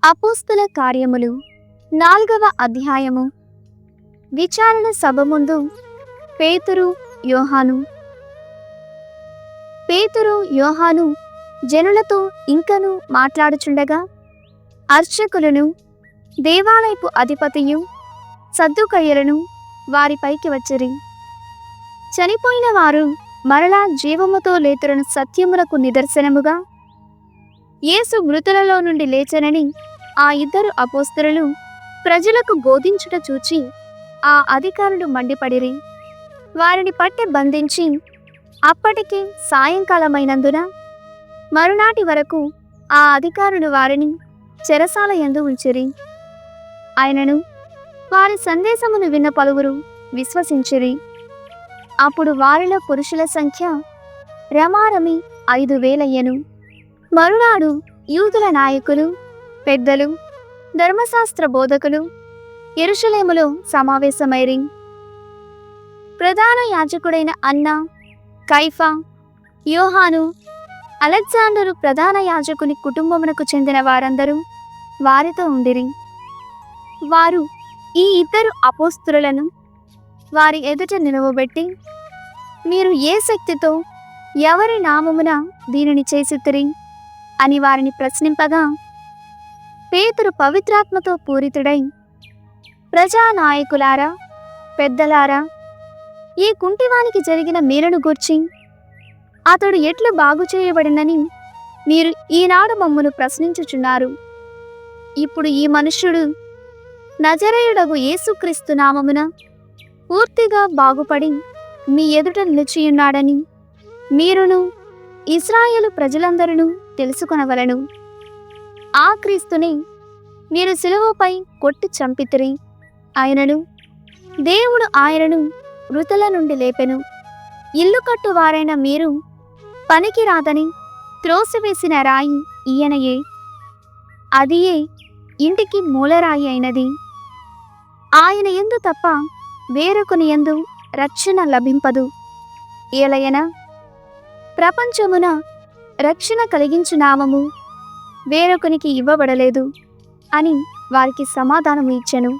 అపోస్తల కార్యములు 4వ అధ్యాయము. విచారణ సభ ముందు పేతురు యోహాను జనులతో ఇంకను మాట్లాడుచుండగా అర్చకులను దేవాలయపు అధిపతియు సద్దుకయ్యులను వారిపైకి వచ్చిరి. చనిపోయిన వారు మరలా జీవముతో లేతురను సత్యములకు నిదర్శనముగా యేసు మృతులలో నుండి లేచెనని ఆ ఇద్దరు అపోస్తలులు ప్రజలకు బోధించుట చూచి ఆ అధికారులు మండిపడిరి. వారిని పట్టి బంధించి అప్పటికి సాయంకాలమైనందున మరునాటి వరకు ఆ అధికారులు వారిని చెరసాల యందు ఉంచిరి. ఆయనను వారి సందేశమును విన్న పలువురు విశ్వసించిరి. అప్పుడు వారిలో పురుషుల సంఖ్య రమారమి 5,000. మరునాడు యూదుల నాయకులు, పెద్దలు, ధర్మశాస్త్ర బోధకులు యెరూషలేములో సమావేశమైరి. ప్రధాన యాజకుడైన అన్న, కైఫా, యోహాను, అలెగ్జాండరు ప్రధాన యాజకుని కుటుంబమునకు చెందిన వారందరూ వారితో ఉండిరి. వారు ఈ ఇద్దరు అపోస్తలులను వారి ఎదుట నిలవబెట్టి, మీరు ఏ శక్తితో ఎవరి నామమున దీనిని చేసితిరి అని వారిని ప్రశ్నింపగా, పేతురు పవిత్రాత్మతో పూరితుడై, ప్రజానాయకులారా, పెద్దలారా, ఈ కుంటివానికి జరిగిన మేలును గూర్చి అతడు ఎట్లు బాగు చేయబడినని మీరు ఈనాడు మమ్మును ప్రశ్నించుచున్నారు. ఇప్పుడు ఈ మనుష్యుడు నజరేయుడగు యేసుక్రీస్తు నామమున పూర్తిగా బాగుపడి మీ ఎదుట నిలిచియున్నాడని మీరును ఇశ్రాయేలు ప్రజలందరూ తెలుసుకొనవలెను. ఆ క్రీస్తుని మీరు సిలువపై కొట్టి చంపితిరి. ఆయనను దేవుడు ఆయనను మృతుల నుండి లేపెను. ఇల్లు కట్టువారైన మీరు పనికి రాదని త్రోసివేసిన రాయి ఈయనయే. అదియే ఇంటికి మూలరాయి అయినది. ఆయన యందు తప్ప వేరొకని యందు రక్షణ లభింపదు. ఏలయన ప్రపంచమున రక్షణ కలిగించు నామము వేరొకనికి ఇవ్వబడలేదు అని వారికి సమాధానము ఇచ్చెను.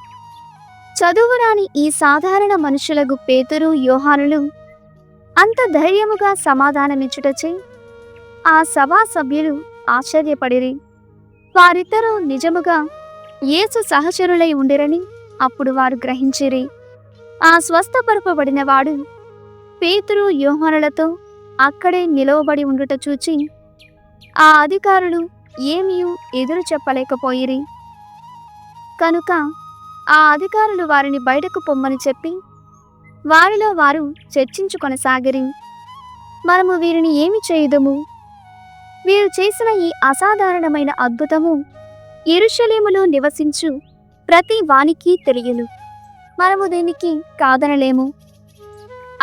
చదువురాని ఈ సాధారణ మనుషులకు పేతురు, యోహానులు అంత ధైర్యముగా సమాధానమిచ్చుటచే ఆ సభా సభ్యులు ఆశ్చర్యపడిరి. వారిద్దరూ నిజముగా యేసు సహచరులై ఉండిరని అప్పుడు వారు గ్రహించిరి. ఆ స్వస్థపరపబడిన వాడు పేతురు, యోహానులతో అక్కడే నిలవబడి ఉండుట చూచి ఆ అధికారులు ఏమీ ఎదురు చెప్పలేకపోయిరి. కనుక ఆ అధికారులు వారిని బయటకు పొమ్మని చెప్పి వారిలో వారు చర్చించుకొనసాగిరి. మనము వీరిని ఏమి చేయుదము? వీరు చేసిన ఈ అసాధారణమైన అద్భుతము యెరూషలేములో నివసించు ప్రతి వానికి తెలియను. మనము దీనికి కాదనలేము.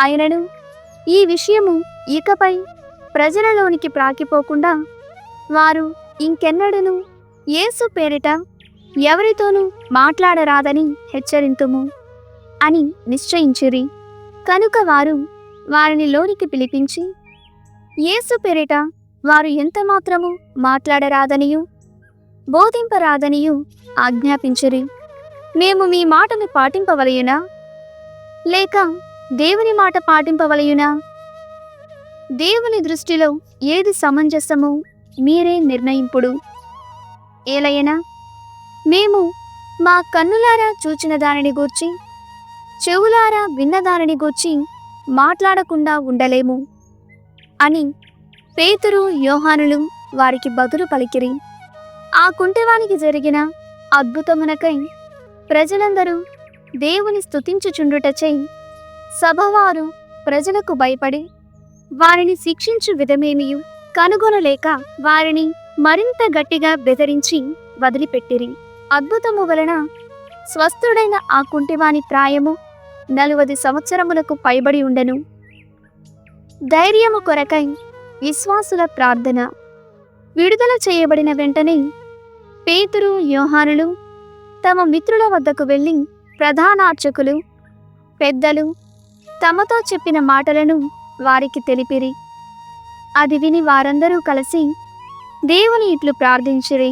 అయినను ఈ విషయము ఇకపై ప్రజలలోనికి ప్రాకిపోకుండా వారు ఇంకెన్నడూను యేసు పేరిట ఎవరితోనూ మాట్లాడరాదని హెచ్చరింతుము అని నిశ్చయించిరి. కనుక వారు వారిని లోనికి పిలిపించి యేసు పేరిట వారు ఎంత మాత్రము మాట్లాడరాదనియు బోధింపరాదనియు ఆజ్ఞాపించిరి. మేము మీ మాటను పాటింపవలయునా లేక దేవుని మాట పాటింపవలయునా? దేవుని దృష్టిలో ఏది సమంజసమో మీరే నిర్ణయింపుడు. ఏలయనా మేము మా కన్నులారా చూచిన దానిని గూర్చి, చెవులారా విన్న దానిని గూర్చి మాట్లాడకుండా ఉండలేము అని పేతురు, యోహానులు వారికి బదులు పలికిరి. ఆ కుంటివానికి జరిగిన అద్భుతమునకై ప్రజలందరూ దేవుని స్తుతించుచుండుటచే సభవారు ప్రజలకు భయపడి వారిని శిక్షించు విధమేమియు కనుగొనలేక వారిని మరింత గట్టిగా బెదిరించి వదిలిపెట్టిరి. అద్భుతము వలన స్వస్థుడైన ఆ కుంటివాని ప్రాయము 40 సంవత్సరములకు పైబడి ఉండెను. ధైర్యము కొరకై విశ్వాసుల ప్రార్థన. విడుదల చేయబడిన వెంటనే పేతురు, యోహానులు తమ మిత్రుల వద్దకు వెళ్ళి ప్రధానార్చకులు, పెద్దలు తమతో చెప్పిన మాటలను వారికి తెలిపిరి. అది విని వారందరూ కలిసి దేవుని ఇట్లు ప్రార్థించిరి.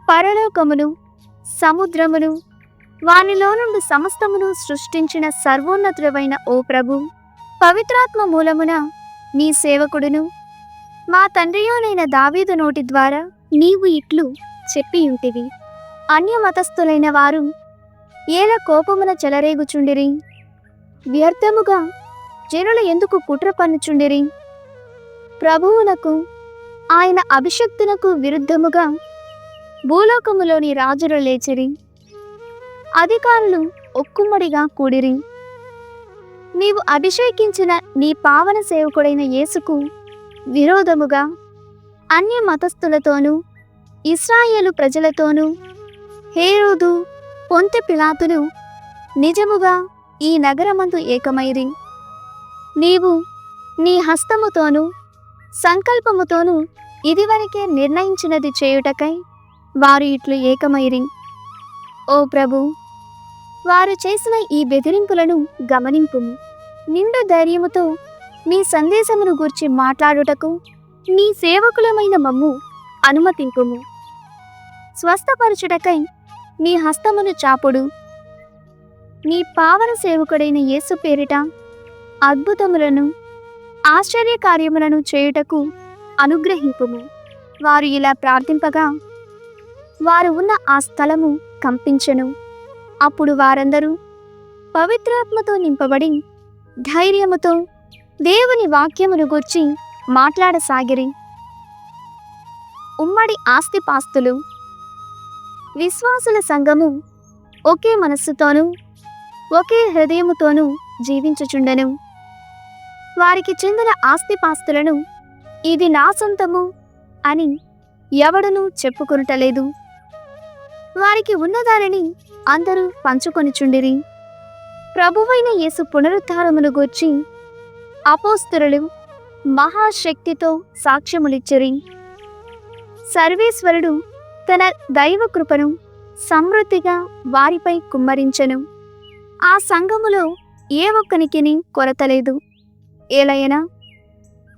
పరలోకమును, సముద్రమును, వానిలో నుండి సమస్తమును సృష్టించిన సర్వోన్నతుడవైన ఓ ప్రభు, పవిత్రాత్మ మూలమున నీ సేవకుడును మా తండ్రియోనైన దావీదు నోటి ద్వారా నీవు ఇట్లు చెప్పియుంటివి. అన్యమతస్థులైన వారు ఏల కోపమున చెలరేగుచుండిరి, వ్యర్థముగా జనులు ఎందుకు కుట్ర పన్నుచుండిరి. ప్రభువునకు ఆయన అభిషక్తునకు విరుద్ధముగా భూలోకములోని రాజులు లేచిరి, అధికారులు ఒక్కుమ్మడిగా కూడిరి. నీవు అభిషేకించిన నీ పావన సేవకుడైన యేసుకు విరోధముగా అన్య మతస్థులతోనూ ఇశ్రాయేలు ప్రజలతోనూ హేరోదు, పొంతె పిలాతులు నిజముగా ఈ నగరమందు ఏకమైరి. నీవు నీ హస్తముతోనూ సంకల్పముతోనూ ఇదివరకే నిర్ణయించినది చేయుటకై వారు ఇట్లు ఏకమైరి. ఓ ప్రభు, వారు చేసిన ఈ బెదిరింపులను గమనింపుము. నిండు ధైర్యముతో నీ సందేశమును గూర్చి మాట్లాడుటకు నీ సేవకులమైన మమ్ము అనుమతింపుము. స్వస్థపరచుటకై నీ హస్తమును చాపుడు. నీ పావన సేవకుడైన యేసు పేరిట అద్భుతములను, ఆశ్చర్యకార్యములను చేయుటకు అనుగ్రహింపుము. వారు ఇలా ప్రార్థింపగా వారు ఉన్న ఆ స్థలము కంపించెను. అప్పుడు వారందరూ పవిత్రాత్మతో నింపబడి ధైర్యముతో దేవుని వాక్యమును గూర్చి మాట్లాడసాగిరి. ఉమ్మడి ఆస్తిపాస్తులు. విశ్వాసుల సంఘము ఒకే మనస్సుతోనూ ఒకే హృదయముతోనూ జీవించుచుండెను. వారికి చెందిన ఆస్తిపాస్తులను ఇది నా సొంతము అని ఎవడునూ చెప్పుకొనుటలేదు. వారికి ఉన్నదానిని అందరూ పంచుకొనిచుండిరి. ప్రభువైన యేసు పునరుద్ధానమును గూర్చి అపోస్తలులు మహాశక్తితో సాక్ష్యములిచ్చిరి. సర్వేశ్వరుడు తన దైవ కృపను సమృద్ధిగా వారిపై కుమ్మరించెను. ఆ సంఘములో ఏ ఒక్కనికిని కొరత లేదు. ఏలయనా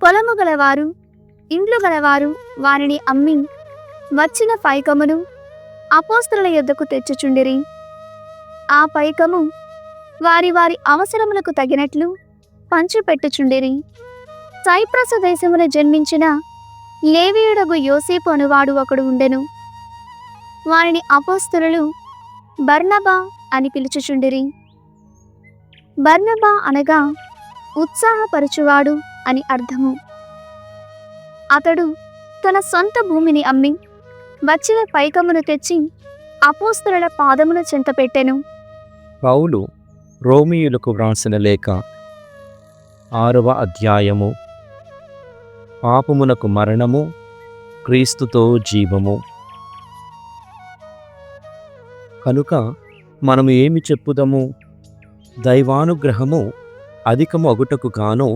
పొలము గలవారు, ఇండ్లు గలవారు వారిని అమ్మి వచ్చిన పైకమును అపోస్తలుల యొద్దకు తెచ్చుచుండిరి. ఆ పైకము వారి వారి అవసరములకు తగినట్లు పంచిపెట్టుచుండిరి. సైప్రసు దేశమున జన్మించిన లేవీయుడగు యోసేపు అనువాడు ఒకడు ఉండెను. వారిని అపోస్తలులు బర్నబా అని పిలుచుచుండిరి. బర్నబా అనగా ఉత్సాహపరచువాడు అని అర్థము. అతడు తన సొంత భూమిని అమ్మి వచ్చిన పైకమును తెచ్చి అపోస్తలుల పాదముల చెంత పెట్టెను. పౌలు రోమీయులకు వ్రాసిన లేఖ 6వ అధ్యాయము. పాపమునకు మరణము, క్రీస్తుతో జీవము. కనుక మనము ఏమి చెప్పుదము? దైవానుగ్రహము అధికము అగుటకు గాను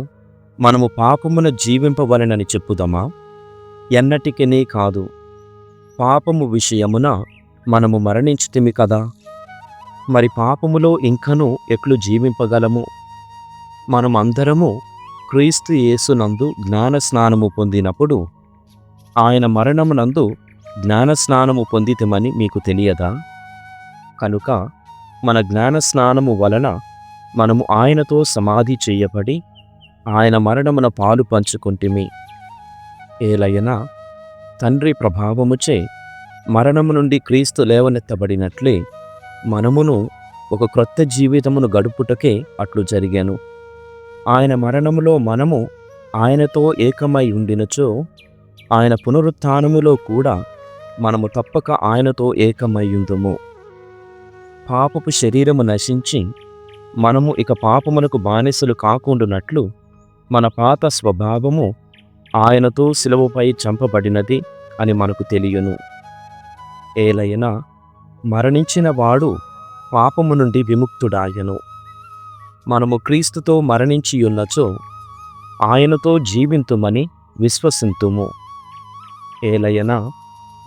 మనము పాపమున జీవింపవలెనని చెప్పుదమా? ఎన్నటికినే కాదు. పాపము విషయమున మనము మరణించితిమి కదా, మరి పాపములో ఇంకనూ ఎట్లు జీవింపగలము? మనమందరము క్రీస్తు యేసునందు జ్ఞానస్నానము పొందినప్పుడు ఆయన మరణమునందు జ్ఞానస్నానము పొందితిమని మీకు తెలియదా? కనుక మన జ్ఞానస్నానము వలన మనము ఆయనతో సమాధి చేయబడి ఆయన మరణమున పాలు పంచుకొంటిమి. ఏలయనా తండ్రి ప్రభావముచే మరణము నుండి క్రీస్తు లేవనెత్తబడినట్లే మనమును ఒక క్రొత్త జీవితమును గడుపుటకే అట్లు జరిగెను. ఆయన మరణములో మనము ఆయనతో ఏకమై ఉండినచో ఆయన పునరుత్థానములో కూడా మనము తప్పక ఆయనతో ఏకమయ్యుందుము. పాపపు శరీరము నశించి మనము ఇక పాపమునకు బానిసలు కాకుండునట్లు మన పాత స్వభావము ఆయనతో శిలువపై చంపబడినది అని మనకు తెలియను. ఏలయనా మరణించిన వాడు పాపము నుండి విముక్తుడాయను. మనము క్రీస్తుతో మరణించియున్నచో ఆయనతో జీవింతుమని విశ్వసింతుము. ఏలయనా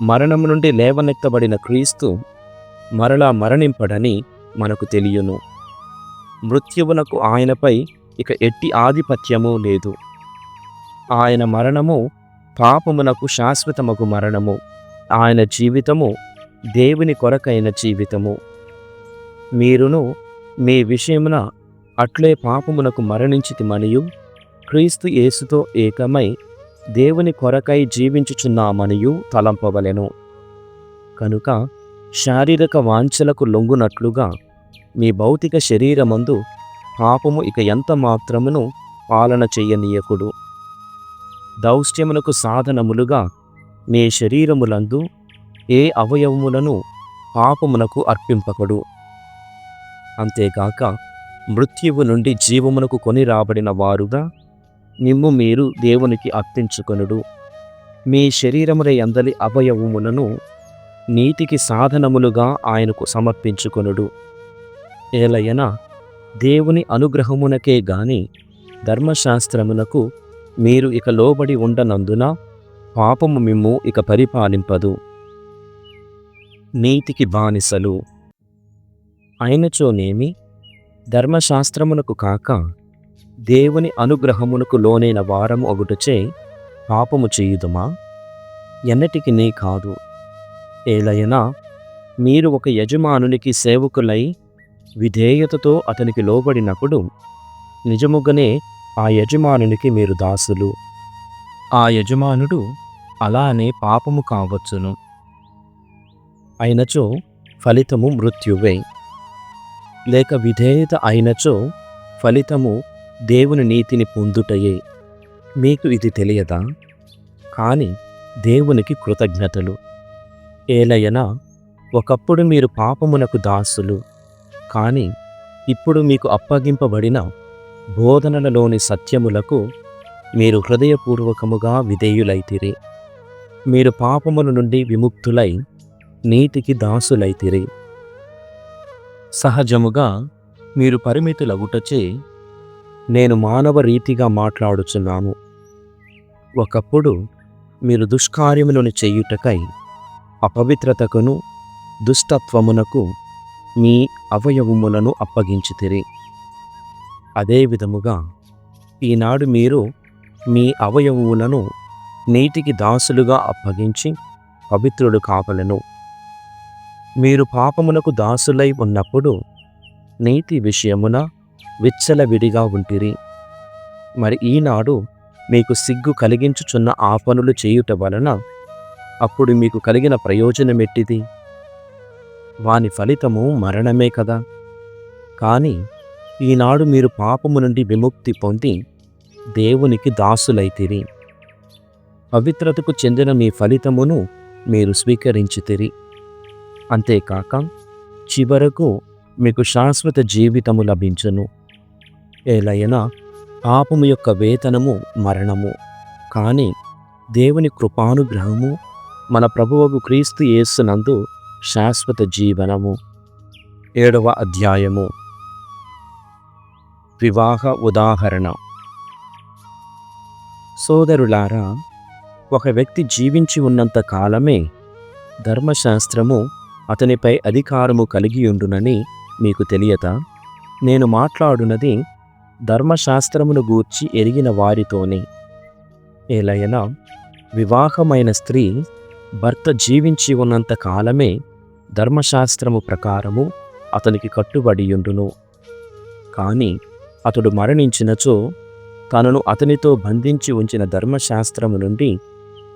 మరణము నుండి లేవనెత్తబడిన క్రీస్తు మరలా మరణింపడని మనకు తెలియను. మృత్యువునకు ఆయనపై ఇక ఎట్టి ఆధిపత్యము లేదు. ఆయన మరణము పాపమునకు శాశ్వతమగు మరణము, ఆయన జీవితము దేవుని కొరకైన జీవితము. మీరును మీ విషయమున అట్లే పాపమునకు మరణించితిమనియు క్రీస్తు యేసుతో ఏకమై దేవుని కొరకై జీవించుచున్నామనియు తలంపవలెను. కనుక శారీరక వాంఛలకు లొంగునట్లుగా మీ భౌతిక శరీరమందు పాపము ఇక ఎంత మాత్రమును పాలన చెయ్యనీయకుడు. దౌష్ట్యమునకు సాధనములుగా మీ శరీరములందు ఏ అవయవములను పాపమునకు అర్పింపకడు. అంతేగాక మృత్యువు నుండి జీవమునకు కొని రాబడిన వారుగా మిమ్ము మీరు దేవునికి అర్పించుకొనుడు. మీ శరీరముల యందలి అవయవములను నీతికి సాధనములుగా ఆయనకు సమర్పించుకొనుడు. ఏలయన దేవుని అనుగ్రహమునకే గాని ధర్మశాస్త్రమునకు మీరు ఇక లోబడి ఉండనందున పాపము మిమ్ము ఇక పరిపాలింపదు. నీతికి బానిసలు అయినచోనేమి ధర్మశాస్త్రమునకు కాక దేవుని అనుగ్రహమునకు లోనైన వారము ఒగుటచే పాపము చేయుదుమా? ఎన్నటికి నీ కాదు. ఏలయనా మీరు ఒక యజమానునికి సేవకులై విధేయతతో అతనికి లోబడినప్పుడు నిజముగానే ఆ యజమానునికి మీరు దాసులు. ఆ యజమానుడు అలానే పాపము కావచ్చును. అయినచో ఫలితము మృత్యువే. లేక విధేయత అయినచో ఫలితము దేవుని నీతిని పొందుటయే. మీకు ఇది తెలియదా? కాని దేవునికి కృతజ్ఞతలు. ఏలయనా ఒకప్పుడు మీరు పాపమునకు దాసులు, కాని ఇప్పుడు మీకు అప్పగింపబడిన బోధనలలోని సత్యములకు మీరు హృదయపూర్వకముగా విధేయులైతిరి. మీరు పాపముల నుండి విముక్తులై నీతికి దాసులైతిరి. సహజముగా మీరు పరిమితులగుటచే నేను మానవ రీతిగా మాట్లాడుచున్నాను. ఒకప్పుడు మీరు దుష్కార్యములను చేయుటకై అపవిత్రతకును దుష్టత్వమునకు మీ అవయవములను అప్పగించితిరి. అదే విధముగా ఈనాడు మీరు మీ అవయవములను నీతికి దాసులుగా అప్పగించి పవిత్రుడు కావలెను. మీరు పాపమునకు దాసులై ఉన్నప్పుడు నీతి విషయమున విచ్చలవిడిగా ఉంటిరి. మరి ఈనాడు మీకు సిగ్గు కలిగించుచున్న ఆ పనులు చేయుట వలన అప్పుడు మీకు కలిగిన ప్రయోజనమెట్టిది? వాని ఫలితము మరణమే కదా. కాని ఈనాడు మీరు పాపము నుండి విముక్తి పొంది దేవునికి దాసులైతిరి. పవిత్రతకు చెందిన మీ ఫలితమును మీరు స్వీకరించితిరి. అంతేకాక చివరకు మీకు శాశ్వత జీవితము లభించును. ఏలయనా పాపము యొక్క వేతనము మరణము, కాని దేవుని కృపానుగ్రహము మన ప్రభువగు క్రీస్తు యేసునందు శాశ్వత జీవనము. 7వ అధ్యాయము. వివాహ ఉదాహరణ. సోదరులారా, ఒక వ్యక్తి జీవించి ఉన్నంత కాలమే ధర్మశాస్త్రము అతనిపై అధికారము కలిగియుండునని మీకు తెలియదా? నేను మాట్లాడునది ధర్మశాస్త్రమును గూర్చి ఎరిగిన వారితోనే. ఏలయనా వివాహమైన స్త్రీ భర్త జీవించి ఉన్నంత కాలమే ధర్మశాస్త్రము ప్రకారము అతనికి కట్టుబడియుండును. కాని అతడు మరణించినచో తనను అతనితో బంధించి ఉంచిన ధర్మశాస్త్రము నుండి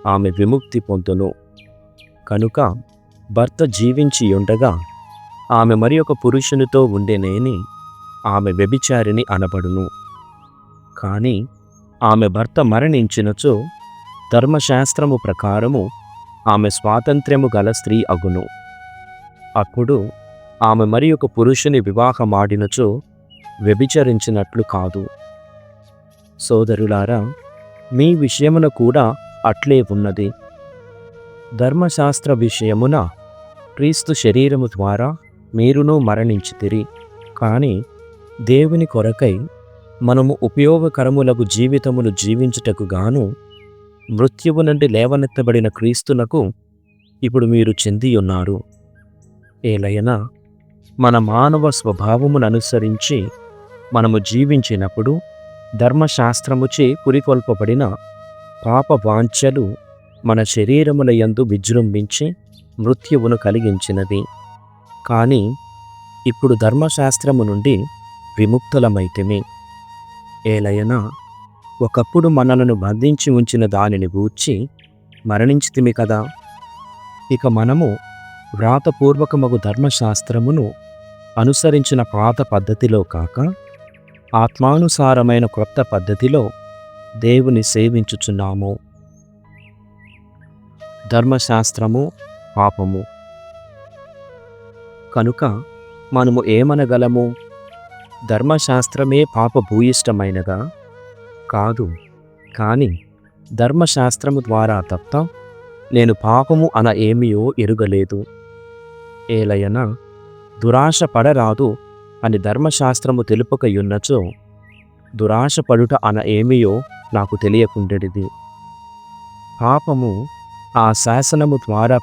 ఆమె విముక్తి పొందును. కనుక భర్త జీవించి ఉండగా ఆమె మరి ఒక పురుషునితో ఉండెనేని ఆమె వ్యభిచారిణి అనబడును. కాని ఆమె భర్త మరణించినచో ధర్మశాస్త్రము ప్రకారము ఆమె స్వాతంత్ర్యము గల స్త్రీ అగును. అప్పుడు ఆమె మరి ఒక పురుషుని వివాహమాడినచో వ్యభిచరించినట్లు కాదు. సోదరులారా, మీ విషయమున కూడా అట్లే ఉన్నది. ధర్మశాస్త్ర విషయమున క్రీస్తు శరీరము ద్వారా మీరును మరణించితిరి. కాని దేవుని కొరకై మనము ఉపయోగకరములకు జీవితమును జీవించుటకు గాను మృత్యువు నుండి లేవనెత్తబడిన క్రీస్తునకు ఇప్పుడు మీరు చెందియున్నారు. ఏలయనా మన మానవ స్వభావమును అనుసరించి మనము జీవించినప్పుడు ధర్మశాస్త్రముచే పురికొల్పబడిన పాప వాంఛలు మన శరీరముల యందు విజృంభించి మృత్యువును కలిగించినది. కానీ ఇప్పుడు ధర్మశాస్త్రము నుండి విముక్తులమైతిమి. ఏలయనా ఒకప్పుడు మనలను బంధించి ఉంచిన దానిని గూర్చి మరణించితిమి కదా. ఇక మనము వ్రాతపూర్వకమగు ధర్మశాస్త్రమును అనుసరించిన పాత పద్ధతిలో కాక ఆత్మానుసారమైన క్రొత్త పద్ధతిలో దేవుని సేవించుచున్నాము. ధర్మశాస్త్రము పాపము. కనుక మనము ఏమనగలము? ధర్మశాస్త్రమే పాపభూయిష్టమైనదా? కాదు. కానీ ధర్మశాస్త్రము ద్వారా తప్ప నేను పాపము అన ఏమియో ఎరుగలేదు. ఏలయనా దురాశ పడరాదు అని ధర్మశాస్త్రము తెలుపకయున్నచో దురాశ పడుట అన ఏమియో నాకు తెలియకుండెడిది. పాపము ఆ శాసనము ద్వారా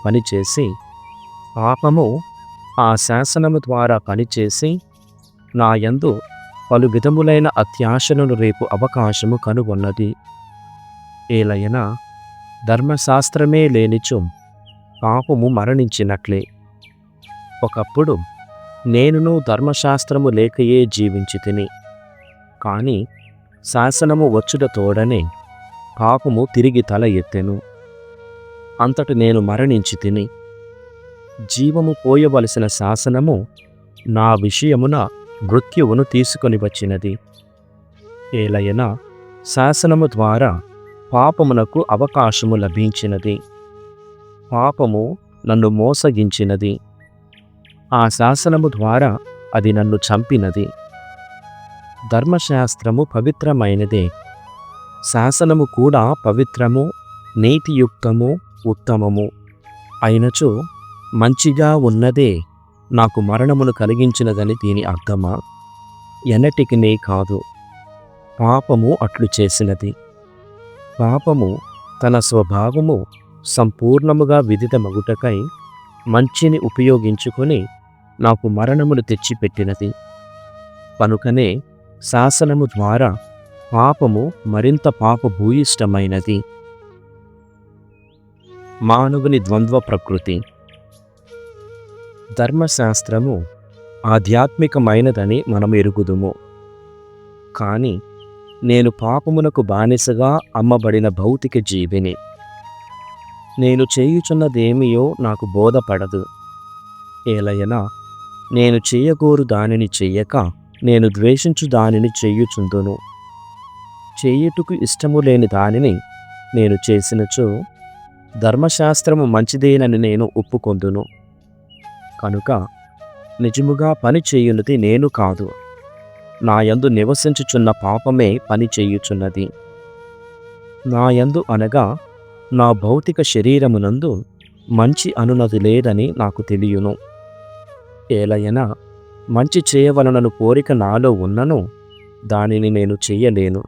పనిచేసి నా యందు పలు విధములైన అత్యాశలను రేపు అవకాశము కనుగొన్నది. ఏలయనా ధర్మశాస్త్రమే లేనిచో పాపము మరణించినట్లే. ఒకప్పుడు నేనును ధర్మశాస్త్రము లేకయే జీవించితిని. కానీ శాసనము వచ్చుట తోడనే పాపము తిరిగి తల ఎత్తెను. అంతట నేను మరణించి తిని. జీవము పోయవలసిన శాసనము నా విషయమున మృత్యువును తీసుకొని వచ్చినది. ఏలయనా శాసనము ద్వారా పాపమునకు అవకాశము లభించినది. పాపము నన్ను మోసగించినది. ఆ శాసనము ద్వారా అది నన్ను చంపినది. ధర్మశాస్త్రము పవిత్రమైనదే. శాసనము కూడా పవిత్రము, నీతియుక్తము, ఉత్తమము అయినచో మంచిగా ఉన్నదే నాకు మరణమును కలిగించినదని దీని అర్థమా? ఎన్నటికినే కాదు. పాపము అట్లు చేసినది. పాపము తన స్వభావము సంపూర్ణముగా విదితమగుటకై మంచిని ఉపయోగించుకొని నాకు మరణమును తెచ్చిపెట్టినది. కనుకనే శాసనము ద్వారా పాపము మరింత పాపభూయిష్టమైనది. మానవుని ద్వంద్వ ప్రకృతి. ధర్మశాస్త్రము ఆధ్యాత్మికమైనదని మనం ఎరుగుదుము. కానీ నేను పాపమునకు బానిసగా అమ్మబడిన భౌతిక జీవిని. నేను చేయుచున్నదేమియో నాకు బోధపడదు. ఏలయనా నేను చేయగోరు దానిని చెయ్యక నేను ద్వేషించు దానిని చెయ్యుచుందును. చేయుటకు ఇష్టము లేని దానిని నేను చేసినచో ధర్మశాస్త్రము మంచిదేనని నేను ఒప్పుకొందును. కనుక నిజముగా పని చేయున్నది నేను కాదు, నా యందు నివసించుచున్న పాపమే పని చేయుచున్నది. నా యందు అనగా నా భౌతిక శరీరమునందు మంచి అనునది లేదని నాకు తెలియను. ఏలయనా మంచి చేయవలనను కోరిక నాలో ఉన్నను, దానిని నేను చెయ్యలేను.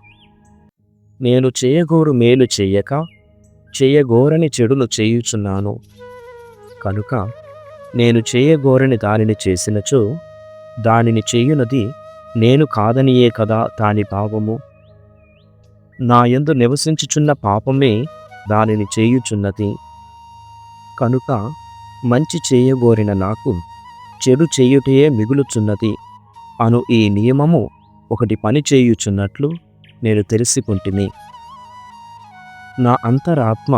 నేను చేయగోరు మేలు చెయ్యక చేయగోరని చెడును చేయుచున్నాను. కనుక నేను చేయగోరని దానిని చేసినచో దానిని చేయునది నేను కాదనియే కదా దాని పాపము. నా యందు నివసించుచున్న పాపమే దానిని చేయుచున్నది. కనుక మంచి చేయగోరిన నాకు చెడు చేయుటే మిగులుచున్నది అను ఈ నియమము ఒకటి పని చేయుచున్నట్లు నేను తెలుసుకుంటుని. నా అంతరాత్మ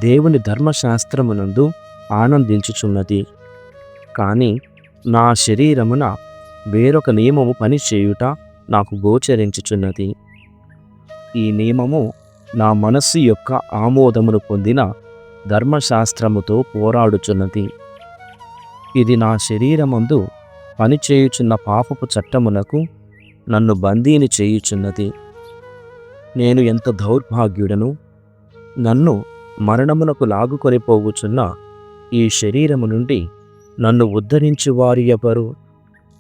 దేవుని ధర్మశాస్త్రమునందు ఆనందించుచున్నది. కానీ నా శరీరమున వేరొక నియమము పనిచేయుట నాకు గోచరించుచున్నది. ఈ నియమము నా మనస్సు యొక్క ఆమోదమును పొందిన ధర్మశాస్త్రముతో పోరాడుచున్నది. ఇది నా శరీరమందు పనిచేయుచున్న పాపపు చట్టమునకు నన్ను బందీని చేయుచున్నది. నేను ఎంత దౌర్భాగ్యుడను! నన్ను మరణమునకు లాగుకొనిపోవుచున్న ఈ శరీరము నుండి నన్ను ఉద్ధరించువారు ఎవరు?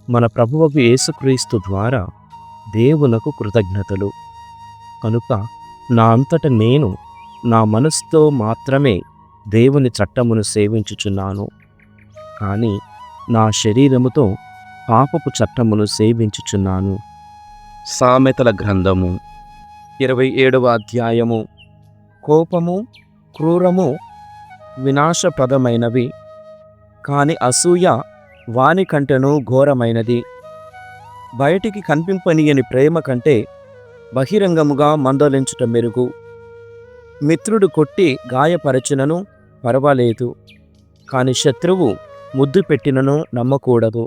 మన ప్రభువకు యేసుక్రీస్తు ద్వారా దేవునకు కృతజ్ఞతలు. కనుక నా అంతట నేను నా మనసుతో మాత్రమే దేవుని చట్టమును సేవించుచున్నాను. కానీ నా శరీరముతో పాపపు చట్టమును సేవించుచున్నాను. సామెతల గ్రంథము 27వ అధ్యాయము. కోపము క్రూరము వినాశప్రదమైనవి, కాని అసూయ వాని కంటెను ఘోరమైనది. బయటికి కనిపింపనీయని ప్రేమ కంటే బహిరంగముగా మందలించుట మెరుగు. మిత్రుడు కొట్టి గాయపరచినను పర్వాలేదు, కాని శత్రువు ముద్దు పెట్టినను నమ్మకూడదు.